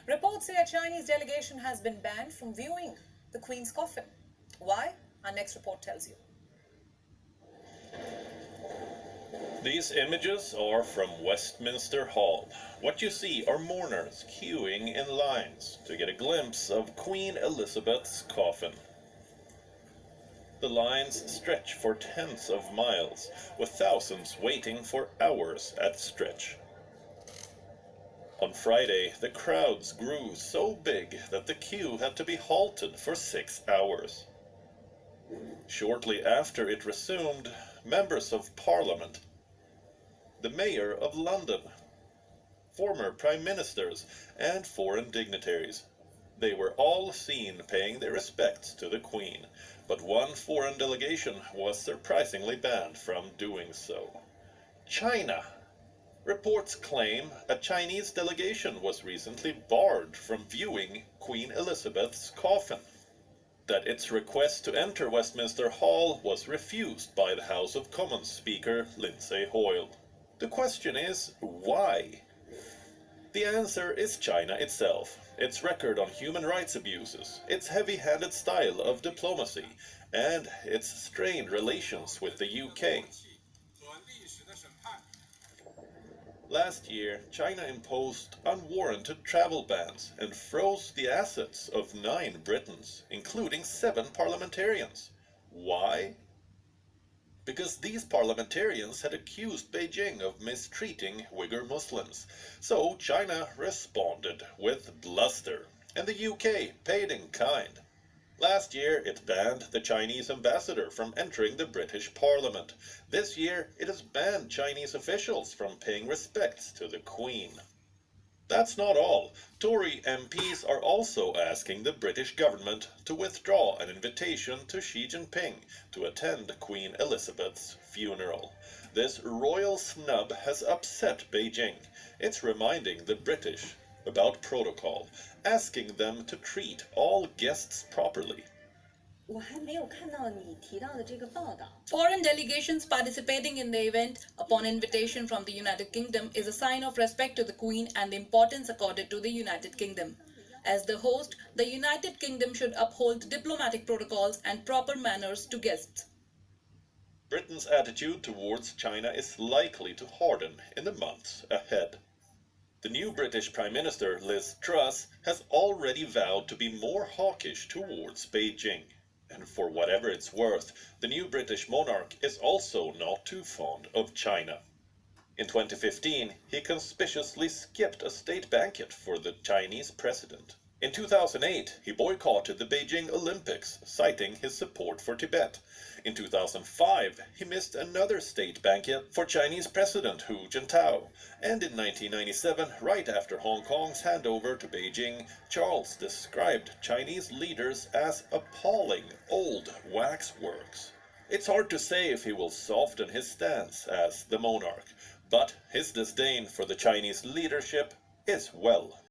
Reports say a Chinese delegation has been banned from viewing the Queen's coffin. Why? Our next report tells you. These images are from Westminster Hall. What you see are mourners queuing in lines to get a glimpse of Queen Elizabeth's coffin. The lines stretch for tens of miles, with thousands waiting for hours at stretch. On Friday, the crowds grew so big that the queue had to be halted for 6 hours. Shortly after it resumed, members of Parliament, the Mayor of London, former Prime Ministers, and foreign dignitaries, they were all seen paying their respects to the Queen, but one foreign delegation was surprisingly banned from doing so. China. Reports claim a Chinese delegation was recently barred from viewing Queen Elizabeth's coffin. That its request to enter Westminster Hall was refused by the House of Commons Speaker Lindsay Hoyle. The question is, why? The answer is China itself, its record on human rights abuses, its heavy-handed style of diplomacy, and its strained relations with the UK. Last year, China imposed unwarranted travel bans and froze the assets of 9 Britons, including 7 parliamentarians. Why? Because these parliamentarians had accused Beijing of mistreating Uyghur Muslims. So China responded with bluster, and the UK paid in kind. Last year, it banned the Chinese ambassador from entering the British Parliament. This year, it has banned Chinese officials from paying respects to the Queen. That's not all. Tory MPs are also asking the British government to withdraw an invitation to Xi Jinping to attend Queen Elizabeth's funeral. This royal snub has upset Beijing. It's reminding the British about protocol, asking them to treat all guests properly. Foreign delegations participating in the event upon invitation from the United Kingdom is a sign of respect to the Queen and the importance accorded to the United Kingdom. As the host, the United Kingdom should uphold diplomatic protocols and proper manners to guests. Britain's attitude towards China is likely to harden in the months ahead. The new British Prime Minister, Liz Truss, has already vowed to be more hawkish towards Beijing. And for whatever it's worth, the new British monarch is also not too fond of China. In 2015, he conspicuously skipped a state banquet for the Chinese president. In 2008, he boycotted the Beijing Olympics, citing his support for Tibet. In 2005, he missed another state banquet for Chinese President Hu Jintao. And in 1997, right after Hong Kong's handover to Beijing, Charles described Chinese leaders as appalling old waxworks. It's hard to say if he will soften his stance as the monarch, but his disdain for the Chinese leadership is well